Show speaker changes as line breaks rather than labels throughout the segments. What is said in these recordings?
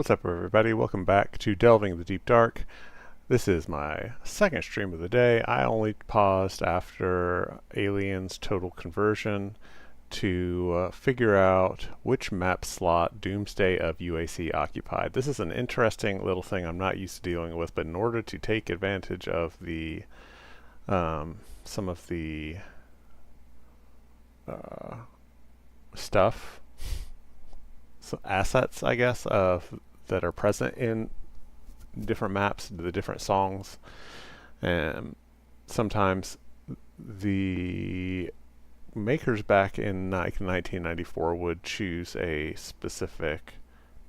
What's up, everybody? Welcome back to Delving the Deep Dark. This is my second stream of the day. I only paused after Aliens Total Conversion to figure out which map slot Doomsday of UAC occupied. This is an interesting little thing I'm not used to dealing with, but in order to take advantage of the some of the stuff, assets, I guess, that are present in different maps, the different songs, and sometimes the makers back in 1994 would choose a specific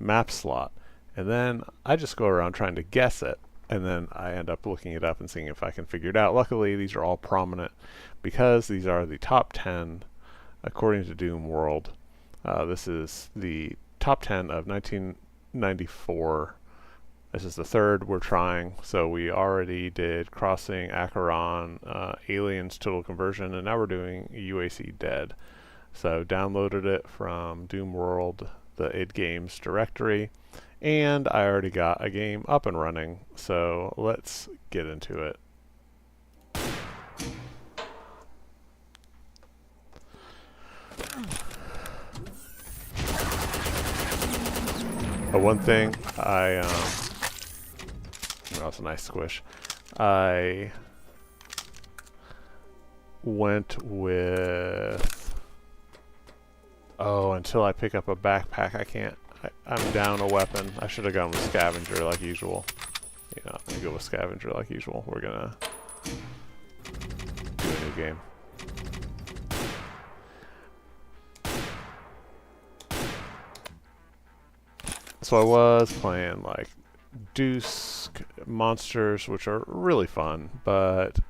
map slot, and then I just go around trying to guess it, and then I end up looking it up and seeing if I can figure it out. Luckily, these are all prominent because these are the top 10 according to Doom World. This is the top 10 of 1994. This is the third we're trying. So we already did Crossing, Acheron, Aliens Total Conversion, and now we're doing UAC Dead. So downloaded it from Doom World, the id Games directory, and I already got a game up and running. So let's get into it. One thing that's a nice squish. I went with, until I pick up a backpack, I can't. I'm down a weapon. I should have gone with scavenger like usual. You know, I'm gonna go with scavenger like usual. We're gonna do a new game. So I was playing like Deuce monsters, which are really fun, but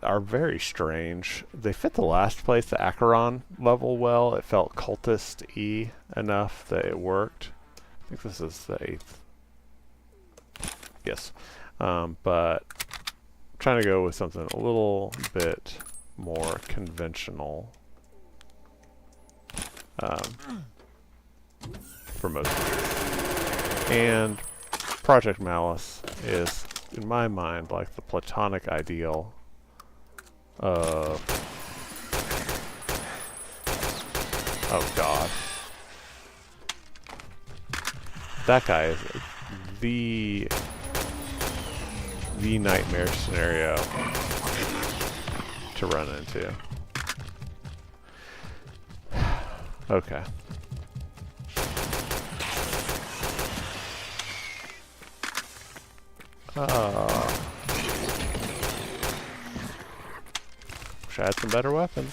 are very strange. They fit the last place, the Acheron level, well. It felt cultist-y enough that it worked. I think this is the 8th. Yes. But trying to go with something a little bit more conventional for most of these. And Project Malice is, in my mind, like the platonic ideal of... Oh god. That guy is the nightmare scenario to run into. Okay. Wish I had some better weapons.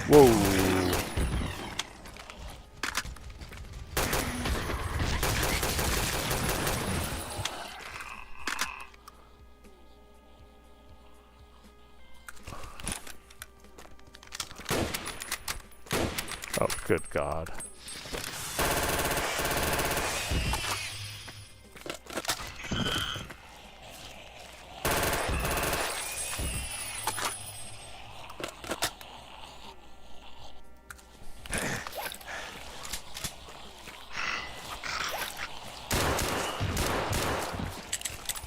Whoa. Oh, good God.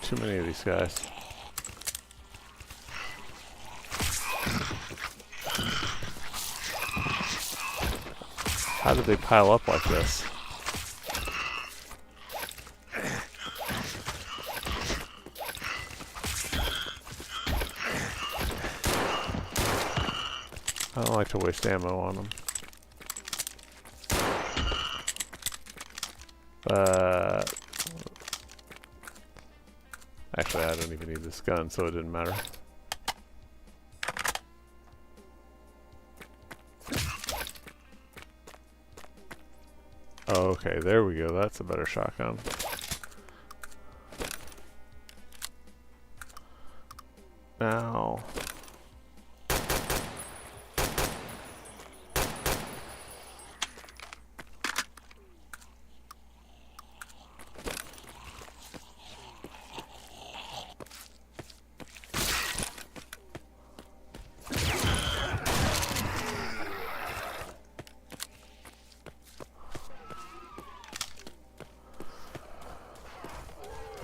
Too many of these guys. How did they pile up like this? I don't like to waste ammo on them. But actually, I don't even need this gun, so it didn't matter. Oh, okay, there we go. That's a better shotgun. Now...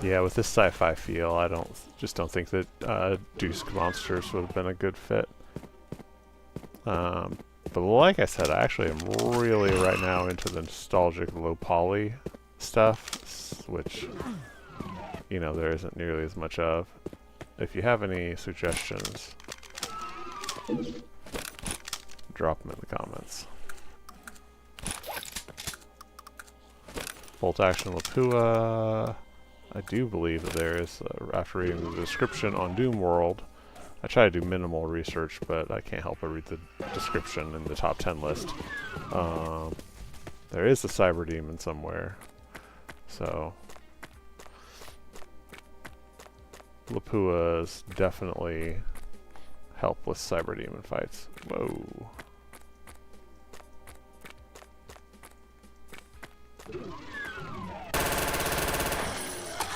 Yeah, with this sci-fi feel, I just don't think that Dusk Monsters would have been a good fit. But like I said, I actually am really right now into the nostalgic low poly stuff, which, you know, there isn't nearly as much of. If you have any suggestions, drop them in the comments. Bolt action Lapua. I do believe that there is, after reading the description on Doom World, I try to do minimal research, but I can't help but read the description in the top 10 list. There is a cyber demon somewhere, so Lapua's definitely help with cyber demon fights. Whoa.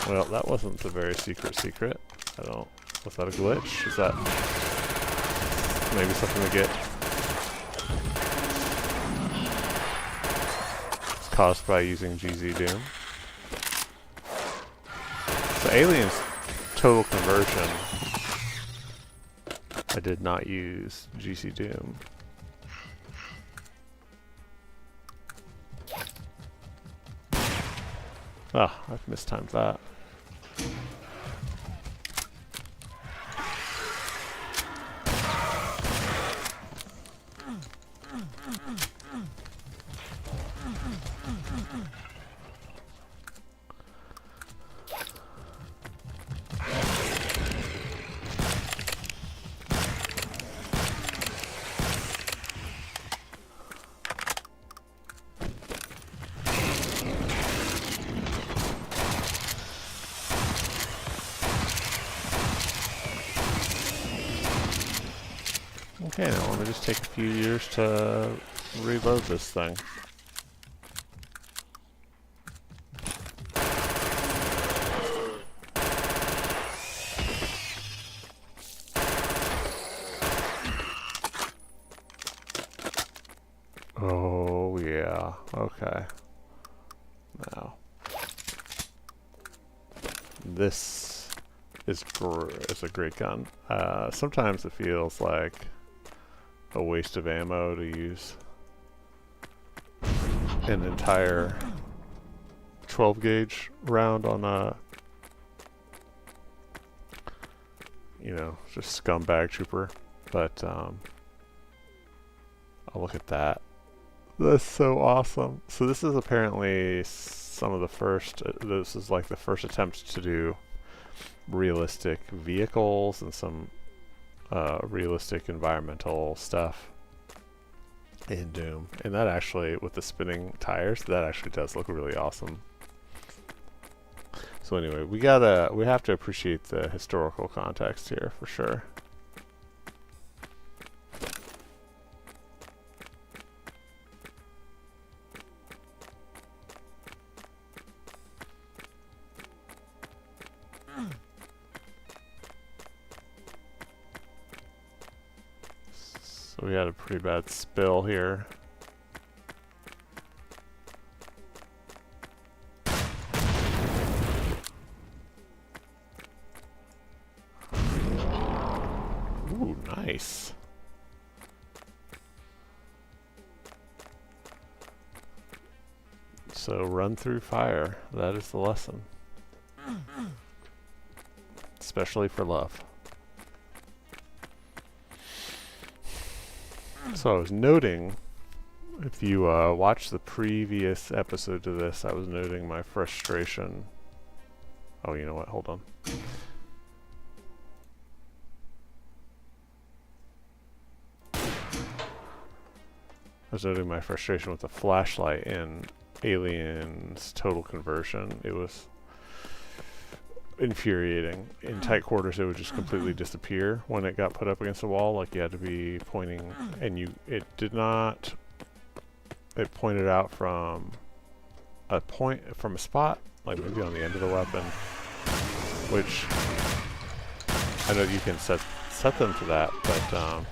Well, that wasn't the very secret. I don't... Was that a glitch? Is that maybe something to get caused by using GZ Doom? So Alien's total conversion, I did not use GC Doom. Ah, I've mistimed that. Okay, now let me just take a few years to reload this thing. Oh yeah, okay. Now, this is a great gun. Sometimes it feels like a waste of ammo to use an entire 12 gauge round on a, you know, just scumbag trooper. But oh, look at that. That's so awesome. So this is apparently some of the first, this is like the first attempt to do realistic vehicles and some realistic environmental stuff in Doom. And that actually, with the spinning tires, that actually does look really awesome. So anyway, we have to appreciate the historical context here for sure. So we had a pretty bad spill here. Ooh, nice. So run through fire. That is the lesson. Especially for love. So I was noting, if you watch the previous episode to this, I was noting my frustration. Oh, you know what? Hold on. I was noting my frustration with the flashlight in Alien's total conversion. It was infuriating. In tight quarters, it would just completely disappear when it got put up against a wall. Like, you had to be pointing, and it did not. It pointed out from a spot, like maybe on the end of the weapon, which I know you can set them to that, but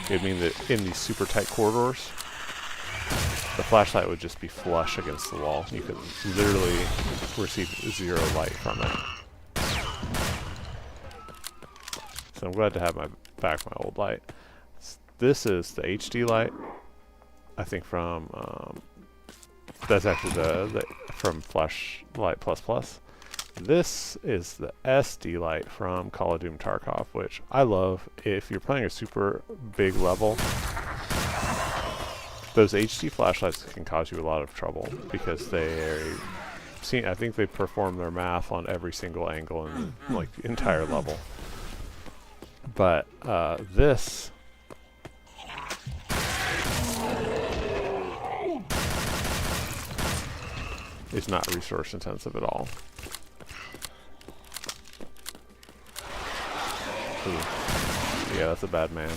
it would mean that in these super tight corridors, the flashlight would just be flush against the wall. You could literally receive 0 light from it. So I'm glad to have back my old light. This is the HD light, I think from, that's actually the from Flashlight Plus. This is the SD light from Call of Doom Tarkov, which I love. If you're playing a super big level, those HD flashlights can cause you a lot of trouble because I think they perform their math on every single angle in like the entire level. But this is not resource intensive at all. Ooh. Yeah, that's a bad man.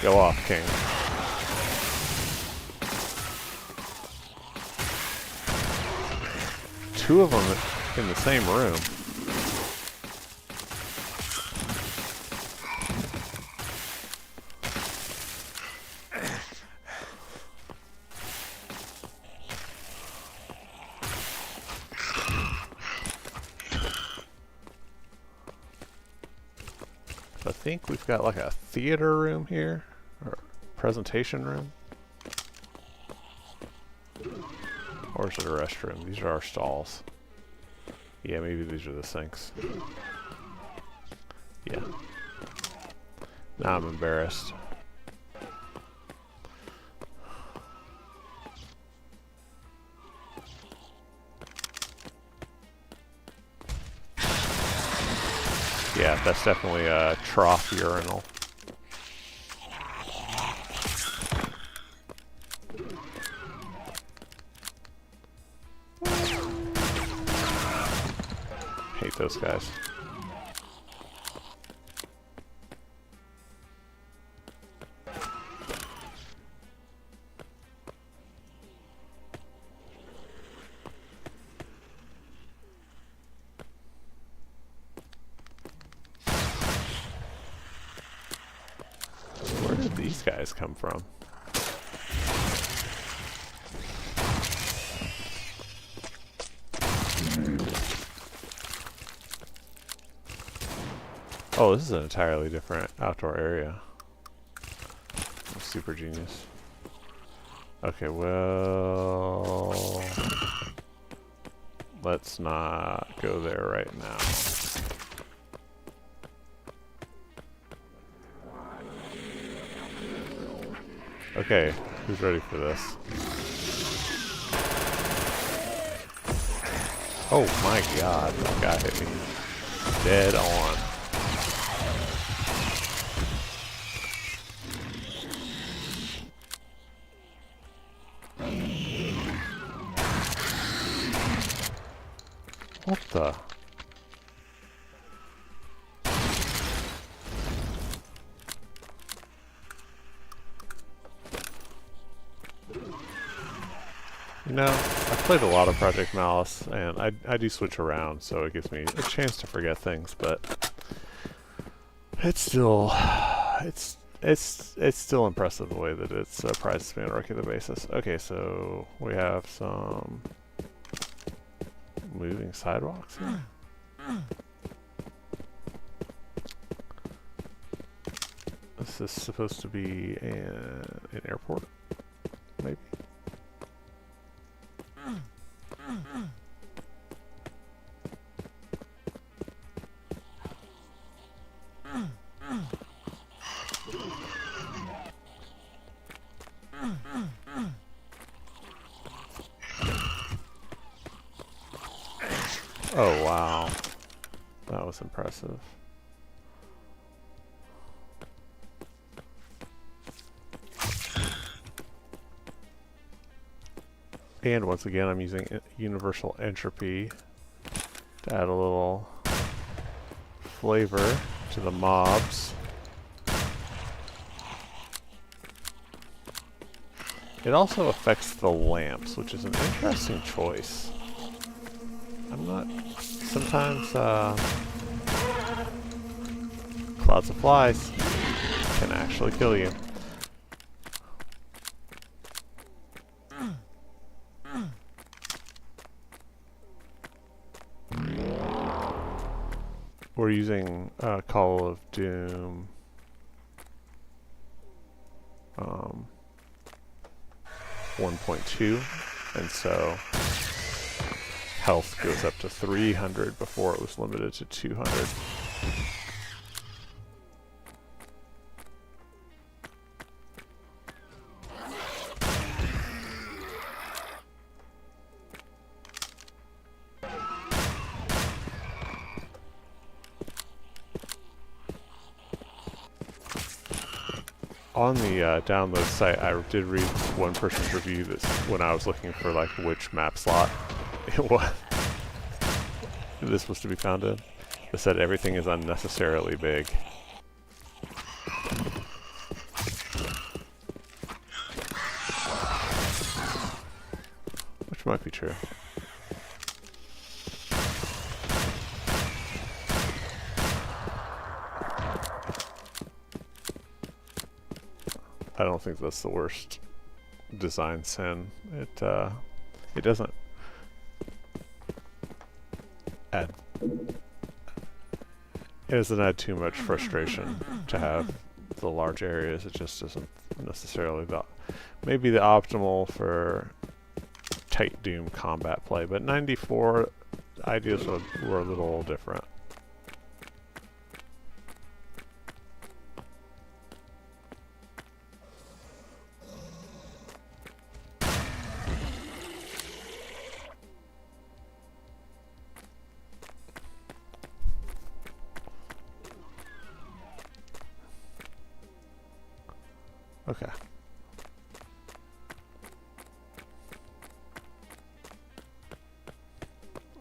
Go off, King. Two of them in the same room. I think we've got like a theater room here, or presentation room. Or is it a restroom? These are our stalls. Yeah, maybe these are the sinks. Yeah. Now I'm embarrassed. Yeah, that's definitely a trough urinal. Hate those guys. Where did these guys come from? Oh, this is an entirely different outdoor area. Super genius. Okay, well, let's not go there right now. Okay, who's ready for this? Oh my god, that guy hit me dead on. What the? You know, I've played a lot of Project Malice, and I do switch around, so it gives me a chance to forget things, but it's still it's still impressive the way that it surprises me on a regular basis. Okay, so we have some moving sidewalks here. This is supposed to be an airport, maybe. Oh wow, that was impressive. And once again, I'm using universal entropy to add a little flavor to the mobs. It also affects the lamps, which is an interesting choice. I'm not... Sometimes, clouds of flies can actually kill you. we're using Call of Doom 1.2, and so health goes up to 300 before it was limited to 200. On the download site, I did read one person's review that's when I was looking for like which map slot it was this was to be found in. They said everything is unnecessarily big. Which might be true. I don't think that's the worst design sin. It doesn't add. It doesn't add too much frustration to have the large areas. It just isn't necessarily maybe the optimal for tight Doom combat play. But 94 ideas were a little different. Okay.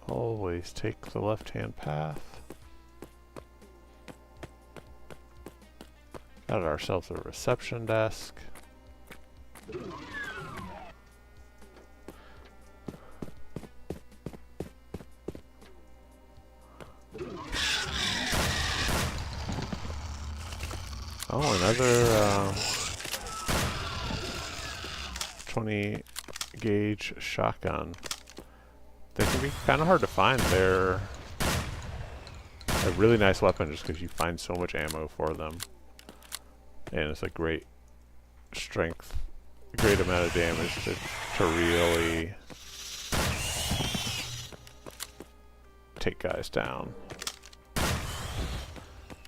Always take the left-hand path. Got ourselves a reception desk. Oh, another 20 gauge shotgun. They can be kind of hard to find. They're a really nice weapon just because you find so much ammo for them. And it's a great strength, a great amount of damage to really take guys down.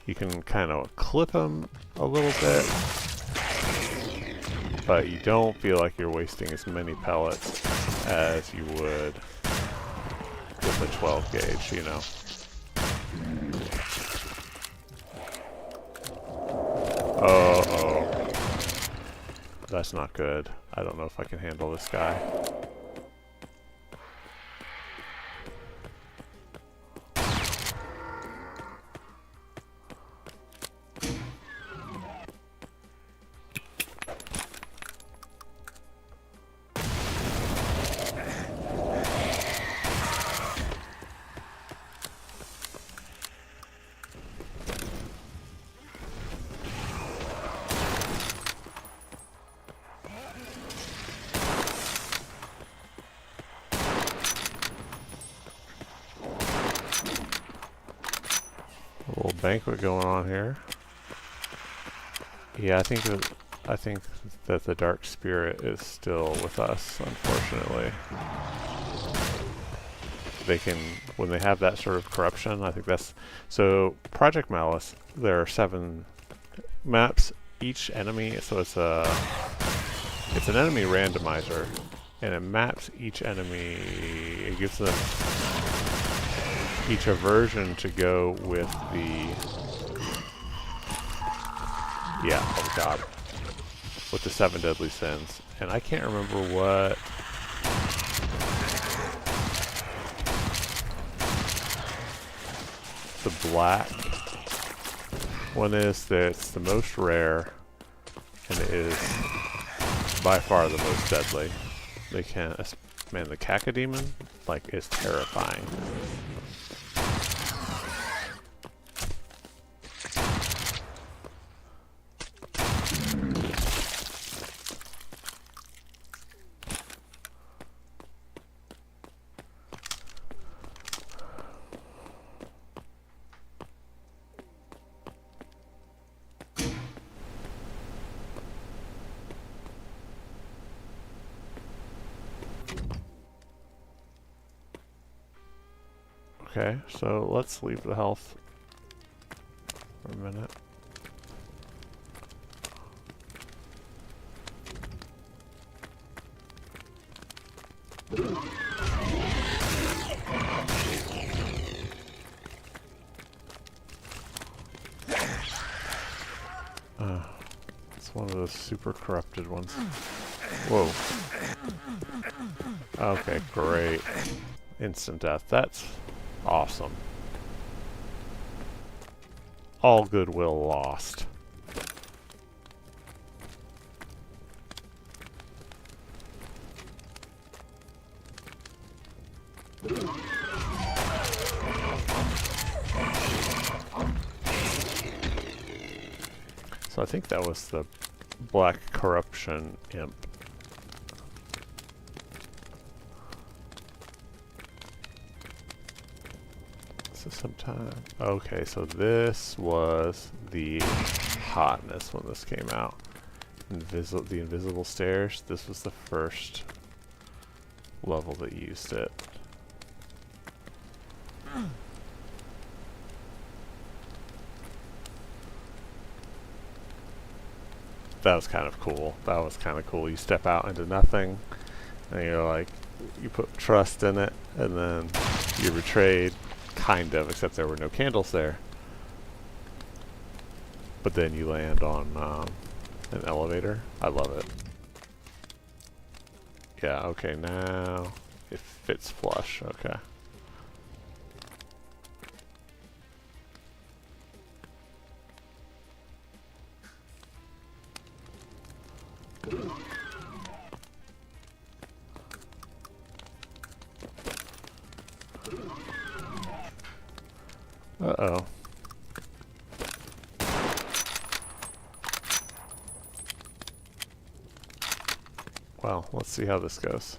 You can kind of clip them a little bit, but you don't feel like you're wasting as many pellets as you would with a 12 gauge, you know. Uh-oh. That's not good. I don't know if I can handle this guy. A little banquet going on here. Yeah, I think that the dark spirit is still with us, unfortunately. They can, when they have that sort of corruption, I think that's... So, Project Malice, there are 7 maps, each enemy, so it's an enemy randomizer, and it maps each enemy, it gives them each aversion to go with the... Yeah, oh god. With the 7 deadly sins. And I can't remember what... the black one is. That's the most rare, and it is by far the most deadly. They can... Man, the Cacodemon, like, is terrifying. Okay, so let's leave the health for a minute. It's one of those super corrupted ones. Whoa. Okay, great. Instant death. That's awesome. All goodwill lost. So I think that was the Black Corruption Imp. So sometime... Okay, so this was the hotness when this came out. The invisible stairs. This was the first level that used it. That was kind of cool. That was kind of cool. You step out into nothing, and you're like, you put trust in it, and then you're betrayed, kind of, except there were no candles there. But then you land on an elevator. I love it. Yeah, okay, now it fits flush. Okay. Uh-oh. Well, let's see how this goes.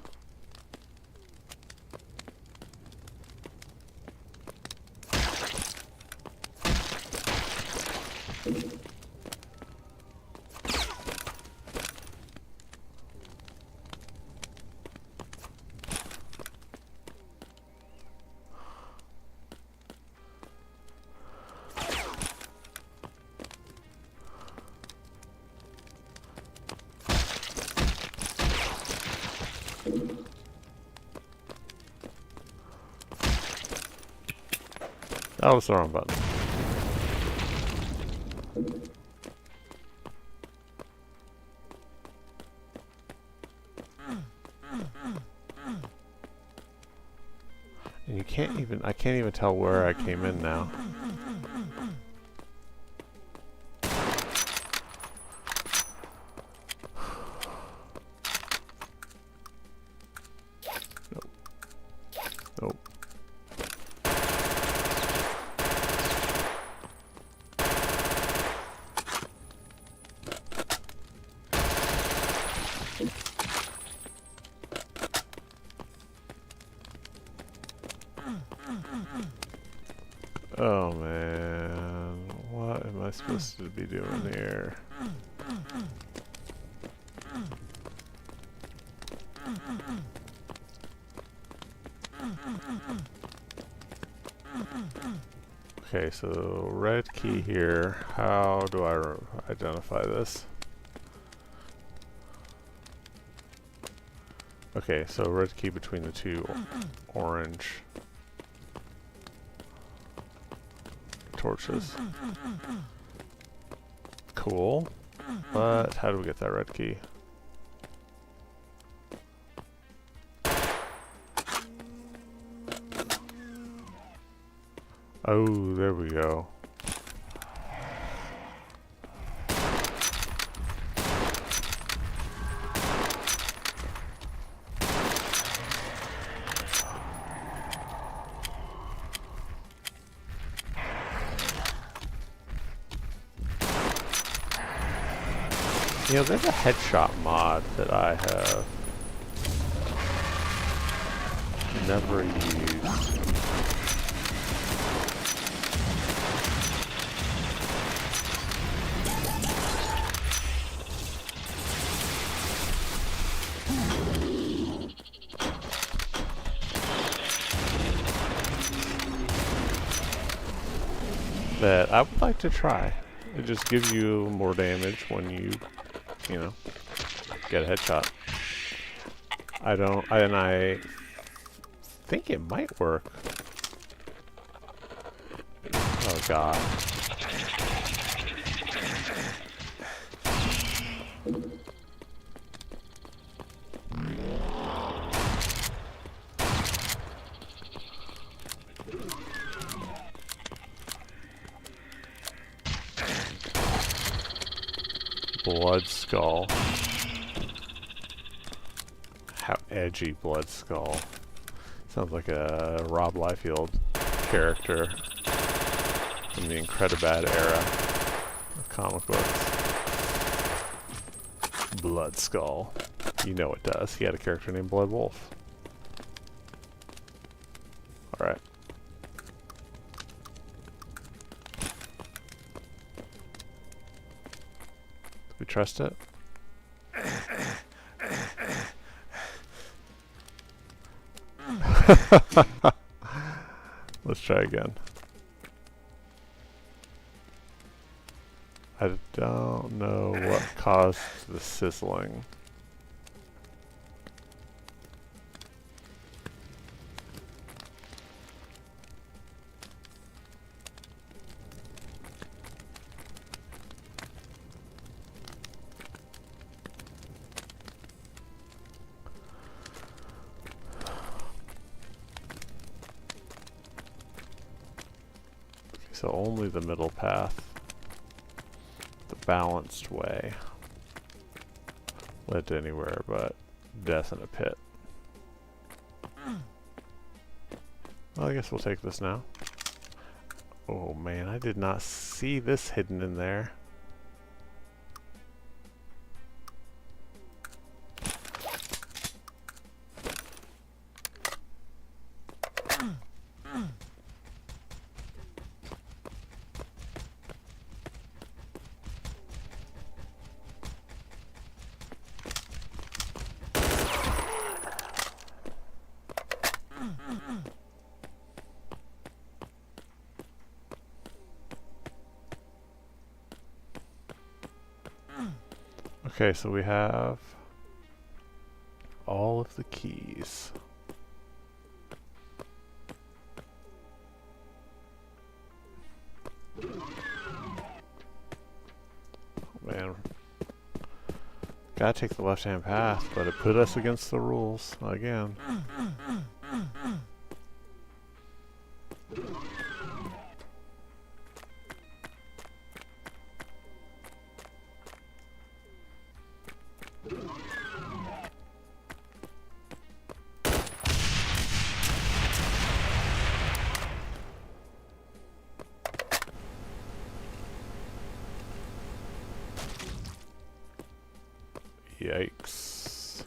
That was the wrong button. And you can't even, I can't even tell where I came in now. Nope. Nope. Oh man, what am I supposed to be doing here? Okay, so red key here. How do I identify this? Okay, so red key between the two orange torches. Cool. But how do we get that red key? Oh, there we go. You know, there's a headshot mod that I have never used. that I would like to try. It just gives you more damage when you know, get a headshot. I think it might work. Oh god. Blood Skull. How edgy Blood Skull. Sounds like a Rob Liefeld character from the Incredibad era of comic books. Blood Skull. You know it does. He had a character named Blood Wolf. Alright. Do we trust it? Let's try again. I don't know what caused the sizzling. So only the middle path, the balanced way, led to anywhere but death in a pit. Well, I guess we'll take this now. Oh man, I did not see this hidden in there. Okay, so we have all of the keys. Oh, man. Gotta take the left-hand path, but it put us against the rules again. Yikes.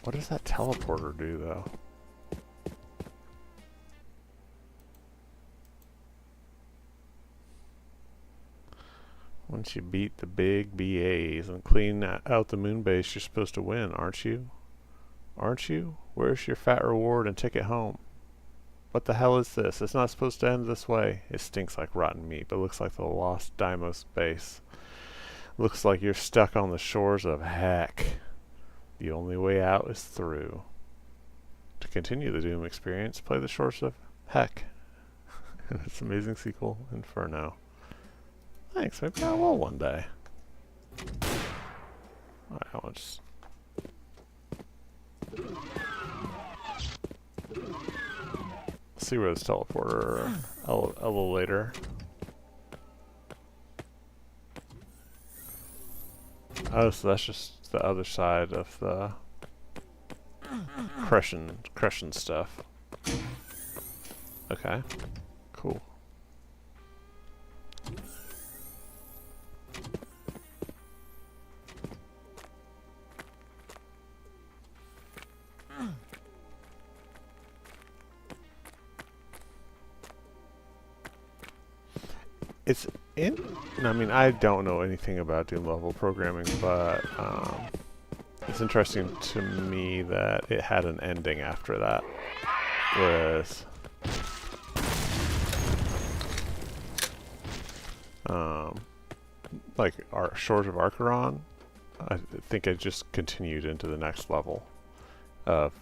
What does that teleporter do, though? Once you beat the big BAs and clean out the moon base, you're supposed to win, aren't you? Aren't you? Where's your fat reward and ticket home? What the hell is this? It's not supposed to end this way. It stinks like rotten meat, but looks like the lost Deimos base. Looks like you're stuck on the shores of heck. The only way out is through. To continue the Doom experience, play the Shores of Heck and its amazing sequel, Inferno. Thanks, maybe I will one day. Alright, I'll just... see where this teleporter a little later. Oh, so that's just the other side of the crushing stuff. Okay, cool. It's in. I mean, I don't know anything about Doom level programming, but it's interesting to me that it had an ending after that, whereas like Shores of Archeron, I think it just continued into the next level of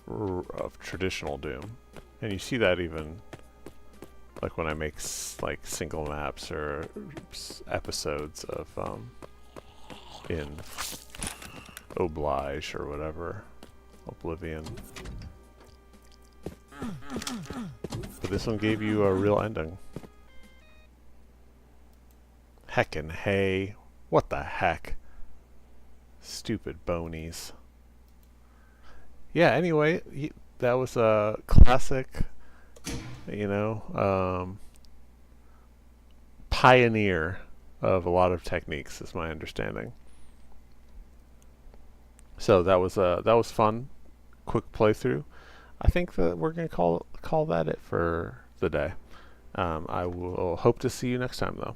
traditional Doom, and you see that even like when I make like single maps or episodes of in Oblige or whatever, Oblivion. But this one gave you a real ending. Heckin' hey, what the heck? Stupid bonies. Yeah, anyway, that was a classic, you know, pioneer of a lot of techniques, is my understanding. So that was fun, quick playthrough. I think that we're gonna call that it for the day. I will hope to see you next time though.